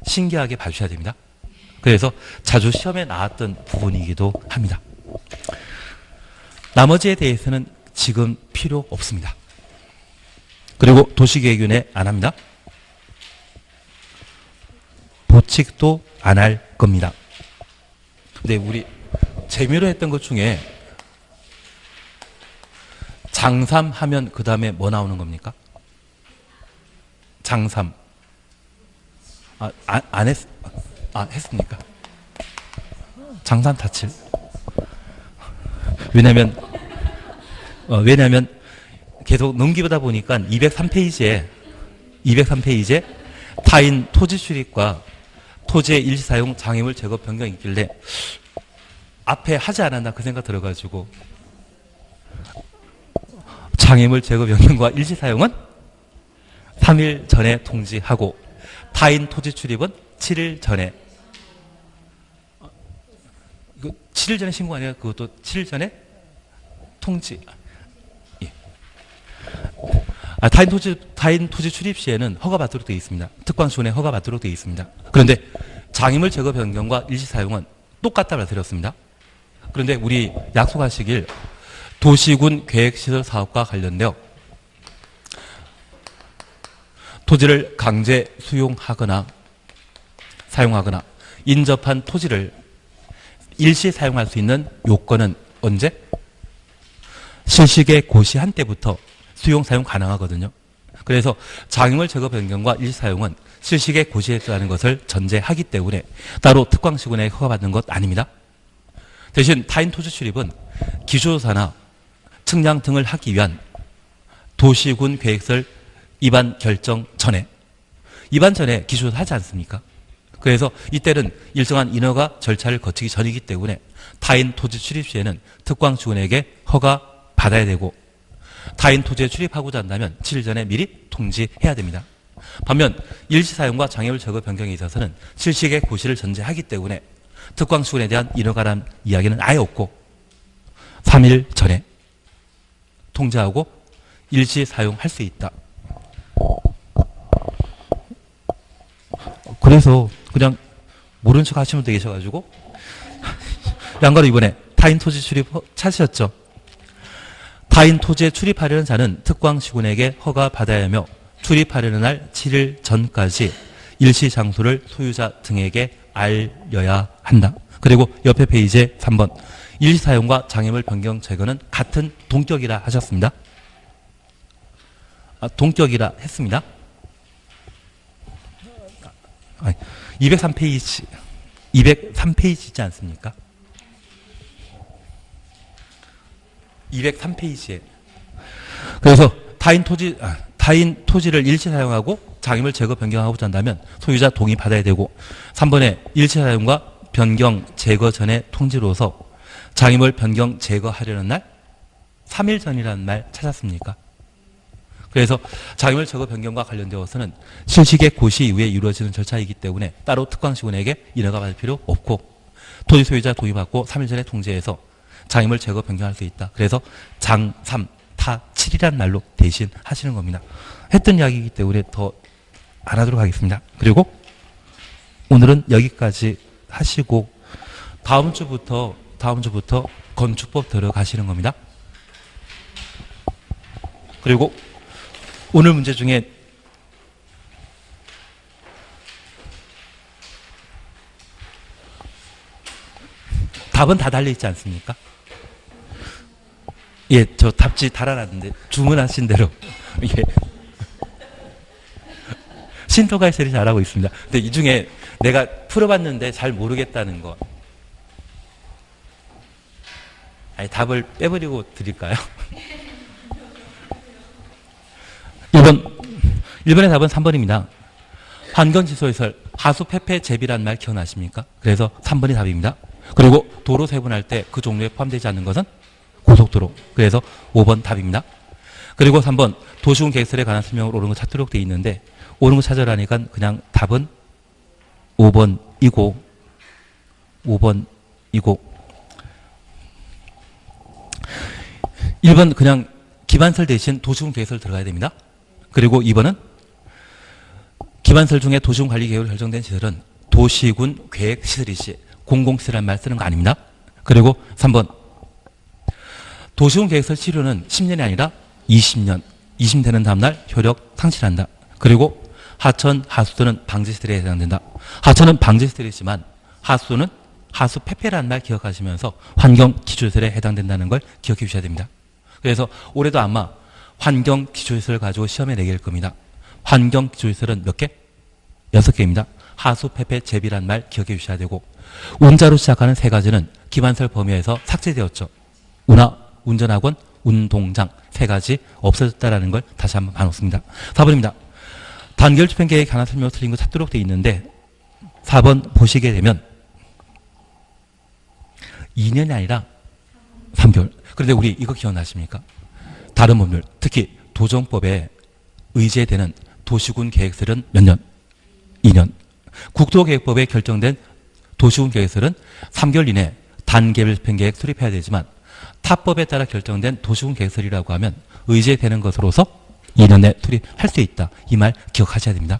신기하게 봐주셔야 됩니다. 그래서 자주 시험에 나왔던 부분이기도 합니다. 나머지에 대해서는 지금 필요 없습니다. 그리고 도시계획위원회 안 합니다. 보칙도 안 할 겁니다. 근데 우리 재미로 했던 것 중에 장삼 하면 그 다음에 뭐 나오는 겁니까? 장삼. 했습니까? 장삼 타칠. 왜냐면 계속 넘기다 보니까 203페이지에 타인 토지 출입과 토지의 일시사용 장애물 제거 변경이 있길래 앞에 하지 않았나 그 생각 들어가지고 장애물 제거 변경과 일시사용은 3일 전에 통지하고 타인 토지 출입은 7일 전에 7일 전에 신고 아니라 그것도 7일 전에 통지. 예. 타인 토지 출입 시에는 허가받도록 되어 있습니다. 특광시군에 허가받도록 되어 있습니다. 그런데 장애물 제거 변경과 일시사용은 똑같다고 말씀드렸습니다. 그런데 우리 약속하시길 도시군 계획시설 사업과 관련되어 토지를 강제 수용하거나 사용하거나 인접한 토지를 일시 사용할 수 있는 요건은 언제? 실시계 고시한 때부터 수용 사용 가능하거든요. 그래서 장애물 제거 변경과 일시 사용은 실시계 고시했다는 것을 전제하기 때문에 따로 특광시군에 허가받는 것 아닙니다. 대신 타인 토지 출입은 기초조사나 측량 등을 하기 위한 도시군 계획설 입안 결정 전에 기초조사 하지 않습니까? 그래서 이때는 일정한 인허가 절차를 거치기 전이기 때문에 타인 토지 출입 시에는 특광시군에게 허가 받아야 되고 타인 토지에 출입하고자 한다면 7일 전에 미리 통지해야 됩니다. 반면 일시사용과 장애물 제거 변경에 있어서는 실시계 고시를 전제하기 때문에 특광시군에 대한 인허가란 이야기는 아예 없고 3일 전에 통지하고 일시 사용할 수 있다. 그래서 그냥 모른 척 하시면 되셔가지고 양가로 이번에 타인 토지 출입 찾으셨죠? 타인 토지에 출입하려는 자는 특광시군에게 허가받아야 하며 출입하려는 날 7일 전까지 일시 장소를 소유자 등에게 알려야 한다. 그리고 옆에 페이지에 3번 일시 사용과 장애물 변경 제거는 같은 동격이라 하셨습니다. 동격이라 했습니다. 203페이지지 않습니까? 203페이지에. 그래서 타인 토지를 일시 사용하고 장애물 제거 변경하고자 한다면 소유자 동의 받아야 되고 3번에 일시 사용과 변경 제거 전에 통지로서 장애물 변경 제거하려는 날 3일 전이라는 말 찾았습니까? 그래서 장애물 제거 변경과 관련되어서는 실시계획 고시 이후에 이루어지는 절차이기 때문에 따로 특광시군에게 인허가 받을 필요 없고 토지 소유자 동의받고 3일 전에 통지해서 장애물 제거 변경할 수 있다. 그래서 장 3, 타 7이라는 말로 대신 하시는 겁니다. 했던 이야기이기 때문에 더 안 하도록 하겠습니다. 그리고 오늘은 여기까지 하시고 다음 주부터 건축법 들어가시는 겁니다. 그리고 오늘 문제 중에 답은 다 달려있지 않습니까? 예, 저 답지 달아놨는데 주문하신 대로 예. 신토가 해설이 잘하고 있습니다. 근데 이 중에 내가 풀어봤는데 잘 모르겠다는 거. 아니, 답을 빼버리고 드릴까요? 1번의 답은 3번입니다. 환경지소시설, 하수 폐폐 재비란 말 기억나십니까? 그래서 3번이 답입니다. 그리고 도로 세분할 때 그 종류에 포함되지 않는 것은 고속도로. 그래서 5번 답입니다. 그리고 3번 도시군 계획설에 관한 설명을 옳은 거 찾도록 되어 있는데 옳은 거 찾으라니까 그냥 답은 5번이고 1번 그냥 기반설 대신 도시군 계획설 들어가야 됩니다. 그리고 2번은 기반설 중에 도시군 관리 계획으로 결정된 시설은 도시군 계획 시설이지 공공시설이라는 말 쓰는 거 아닙니다. 그리고 3번 도시군 계획설 치료는 10년이 아니라 20년 되는 다음날 효력 상실한다. 그리고 하천, 하수도는 방지시설에 해당된다. 하천은 방지시설이지만 하수도는 하수 폐폐라는 말 기억하시면서 환경기초시설에 해당된다는 걸 기억해 주셔야 됩니다. 그래서 올해도 아마 환경기초시설 가지고 시험에 내길 겁니다. 환경기초시설은 몇 개? 6개입니다. 하수, 폐폐, 재비란 말 기억해 주셔야 되고 운자로 시작하는 3가지는 기반설 범위에서 삭제되었죠. 운하, 운전학원, 운동장 3가지 없어졌다라는 걸 다시 한번 봐놓습니다. 4번입니다. 단결 집행계획 하나 설명 틀린 거 찾도록 되어 있는데 4번 보시게 되면 2년이 아니라 3개월. 그런데 우리 이거 기억나십니까? 다른 법률, 특히 도정법에 의제되는 도시군 계획설은 몇 년? 2년. 국토계획법에 결정된 도시군 계획설은 3개월 이내 단계별 집행계획 수립해야 되지만 타법에 따라 결정된 도시군 계획설이라고 하면 의제되는 것으로서 2년 내 수립할 수 있다. 이 말 기억하셔야 됩니다.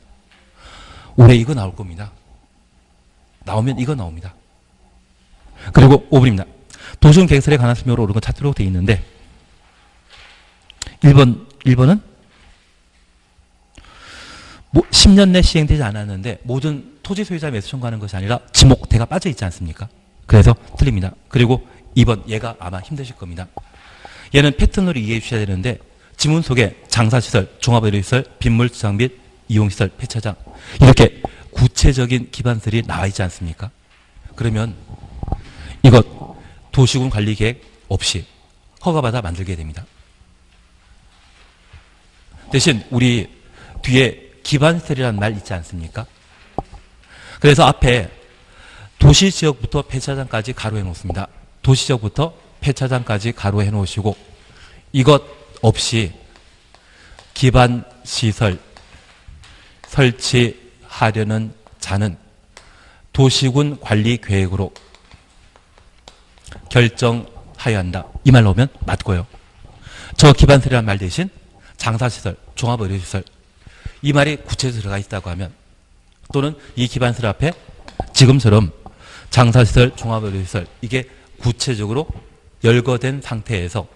올해 이거 나올 겁니다. 나오면 이거 나옵니다. 그리고 5번입니다. 도시군 계획설에 관한 설명으로 옳은 건 찾도록 되어 있는데 1번은 10년 내 시행되지 않았는데 모든 토지 소유자 매수 청구하는 것이 아니라 지목대가 빠져 있지 않습니까? 그래서 틀립니다. 그리고 2번 얘가 아마 힘드실 겁니다. 얘는 패턴으로 이해해 주셔야 되는데 지문 속에 장사시설, 종합의료시설, 빗물 및 이용시설, 폐차장 이렇게 구체적인 기반설이 나와 있지 않습니까? 그러면 이것 도시군 관리계획 없이 허가받아 만들게 됩니다. 대신 우리 뒤에 기반시설이라는 말 있지 않습니까? 그래서 앞에 도시지역부터 폐차장까지 가로해 놓습니다. 도시지역부터 폐차장까지 가로해 놓으시고 이것 없이 기반시설 설치하려는 자는 도시군 관리계획으로 결정하여야 한다. 이 말 나오면 맞고요. 저 기반시설이라는 말 대신 장사시설, 종합의료시설 이 말이 구체적으로 들어가 있다고 하면 또는 이 기반시설 앞에 지금처럼 장사시설, 종합의료시설 이게 구체적으로 열거된 상태에서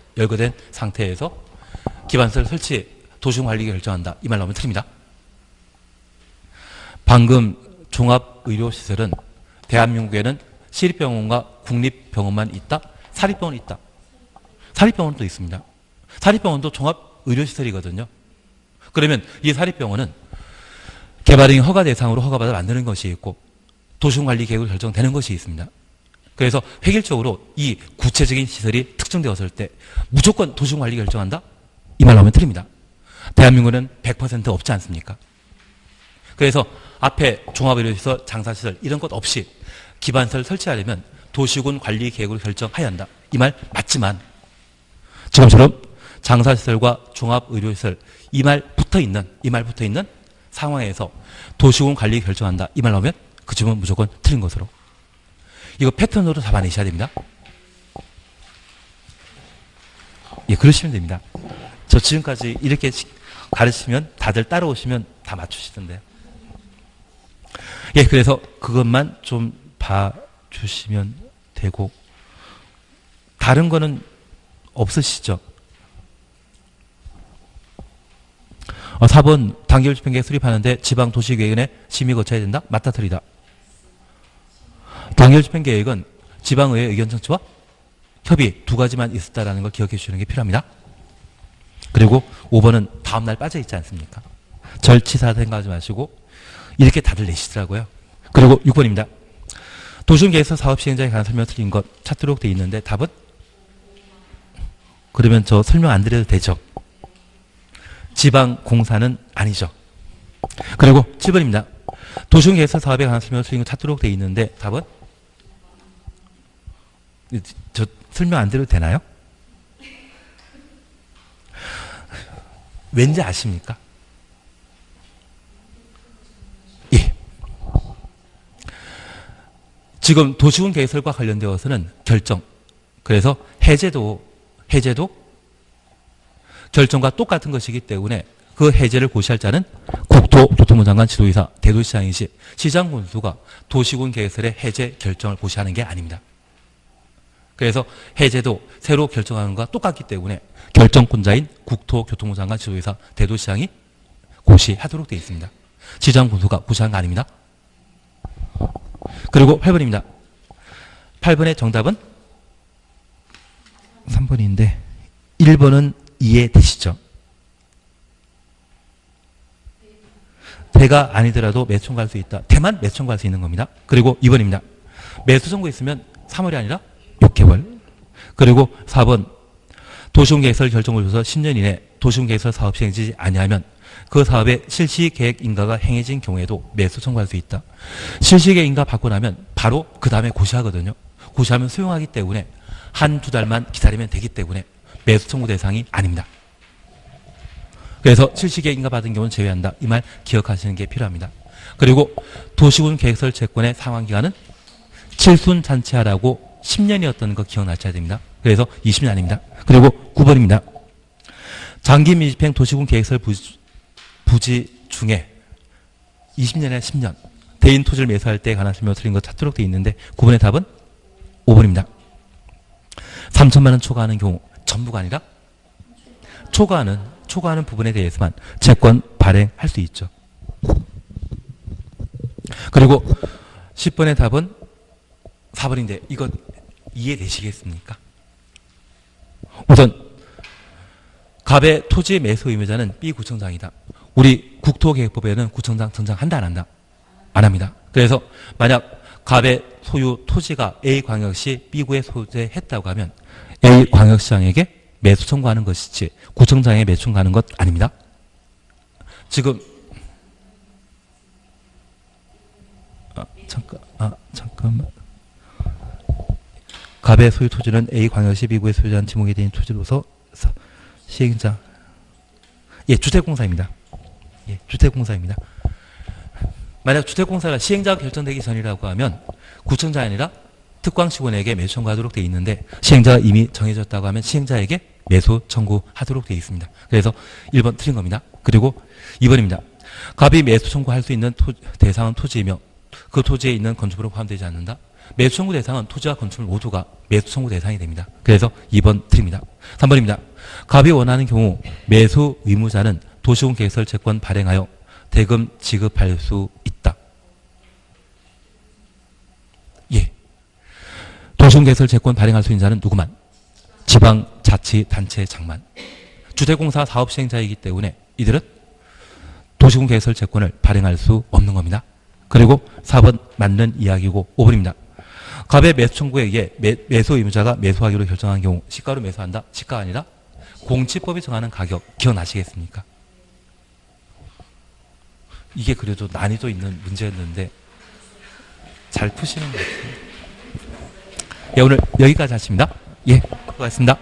기반시설 설치 도시군 관리계획 결정한다. 이 말 나오면 틀립니다. 방금 종합의료시설은 대한민국에는 시립병원과 국립병원만 있다? 사립병원 있다. 사립병원도 있습니다. 사립병원도 종합의료시설이거든요. 그러면 이 사립병원은 개발행위 허가 대상으로 허가받아 만드는 것이 있고 도시군관리계획으로 결정되는 것이 있습니다. 그래서 획일적으로 이 구체적인 시설이 특정되었을 때 무조건 도시군관리 결정한다? 이 말 나오면 틀립니다. 대한민국은 100% 없지 않습니까? 그래서 앞에 종합의료시설, 장사시설 이런 것 없이 기반시설 설치하려면 도시군 관리 계획으로 결정해야 한다. 이 말 맞지만 지금처럼 장사시설과 종합의료시설 이 말 붙어 있는 상황에서 도시공 관리 결정한다. 이 말 나오면 그 질문 무조건 틀린 것으로. 이거 패턴으로 잡아내셔야 됩니다. 예, 그러시면 됩니다. 저 지금까지 이렇게 가르치면 다들 따라오시면 다 맞추시던데요. 예, 그래서 그것만 좀 봐주시면 되고, 다른 거는 없으시죠? 4번 단계율집행계획 수립하는데 지방도시계획원의 심의 거쳐야 된다? 맞다 틀리다? 단계율집행계획은 지방의회 의견 청취와 협의 두 가지만 있었다라는 걸 기억해 주시는 게 필요합니다. 그리고 5번은 다음날 빠져 있지 않습니까? 절치사 생각하지 마시고 이렇게 다들 내시더라고요. 그리고 6번입니다. 도시계획서 사업 시행자에 관한 설명 틀린 것 찾도록 돼 있는데 답은? 그러면 저 설명 안 드려도 되죠? 지방공사는 아니죠. 그리고 7번입니다. 도시계획서 사업에 관한 설명 틀린 것 찾도록 돼 있는데 답은? 저 설명 안 드려도 되나요? 왠지 아십니까? 예. 지금 도시군 계획설과 관련되어서는 결정. 그래서 해제도 결정과 똑같은 것이기 때문에 그 해제를 고시할 자는 국토교통부 장관 지도이사 대도시장인 시 시장 군수가 도시군 계획설의 해제 결정을 고시하는 게 아닙니다. 그래서 해제도 새로 결정하는 것과 똑같기 때문에 결정권자인 국토교통부 장관 지도이사 대도시장이 고시하도록 되어 있습니다. 시장 군수가 고시하는 거 아닙니다. 그리고 8번입니다. 8번의 정답은 3번인데 1번은 이해되시죠? 대가 아니더라도 매수 청구할 수 있다. 대만 매수 청구할 수 있는 겁니다. 그리고 2번입니다. 매수 청구했으면 3월이 아니라 6개월. 그리고 4번 도시군계획설 결정을 줘서 10년 이내 도시군계획설 사업 시행되지 아니하면 그 사업의 실시계획 인가가 행해진 경우에도 매수 청구할 수 있다. 실시계획 인가 받고 나면 바로 그 다음에 고시하거든요. 고시하면 수용하기 때문에 한두 달만 기다리면 되기 때문에 매수 청구 대상이 아닙니다. 그래서 실시계획 인가 받은 경우는 제외한다. 이 말 기억하시는 게 필요합니다. 그리고 도시군 계획설 채권의 상환기간은 칠순잔치하라고 10년이었던 거 기억나셔야 됩니다. 그래서 20년 아닙니다. 그리고 9번입니다. 장기 미집행 도시군 계획설 부지 중에 20년에 10년 대인 토지를 매수할 때에 관한 설명 틀린 것 찾도록 되어 있는데 9번의 답은 5번입니다. 3천만 원 초과하는 경우 전부가 아니라 초과하는 부분에 대해서만 채권 발행할 수 있죠. 그리고 10번의 답은 4번인데 이건 이해되시겠습니까? 우선 갑의 토지 매수 의무자는 B구청장이다. 우리 국토계획법에는 구청장 선정한다 안 한다? 안 합니다. 그래서 만약 갑의 소유 토지가 A광역시 B구에 소재했다고 하면 A광역시장에게 매수 청구하는 것이지 구청장에 매수 청구하는 것 아닙니다. 지금 잠깐만. 갑의 소유 토지는 A광역시 B구에 소유한 지목에 대한 토지로서 시행자. 예, 주택공사입니다. 예, 주택공사입니다. 만약 주택공사가 시행자가 결정되기 전이라고 하면 구청장이 아니라 특광시군에게 매수 청구하도록 되어 있는데 시행자가 이미 정해졌다고 하면 시행자에게 매수 청구하도록 되어 있습니다. 그래서 1번 틀린 겁니다. 그리고 2번입니다. 갑이 매수 청구할 수 있는 대상은 토지이며 그 토지에 있는 건축물은 포함되지 않는다. 매수 청구 대상은 토지와 건축물 모두가 매수 청구 대상이 됩니다. 그래서 2번 틀립니다. 3번입니다. 갑이 원하는 경우 매수 의무자는 도시군 계획설 채권 발행하여 대금 지급할 수 있다. 예. 도시군 계획설 채권 발행할 수 있는 자는 누구만? 지방자치단체장만. 주택공사 사업 시행자이기 때문에 이들은 도시군 계획설 채권을 발행할 수 없는 겁니다. 그리고 4번 맞는 이야기고 5번입니다. 갑의 매수 청구에 의해 매수 의무자가 매수하기로 결정한 경우 시가로 매수한다? 시가가 아니라 공시법이 정하는 가격 기억나시겠습니까? 이게 그래도 난이도 있는 문제였는데 잘 푸시는 것 같아요. 예, 오늘 여기까지 하십니다. 예, 고맙습니다.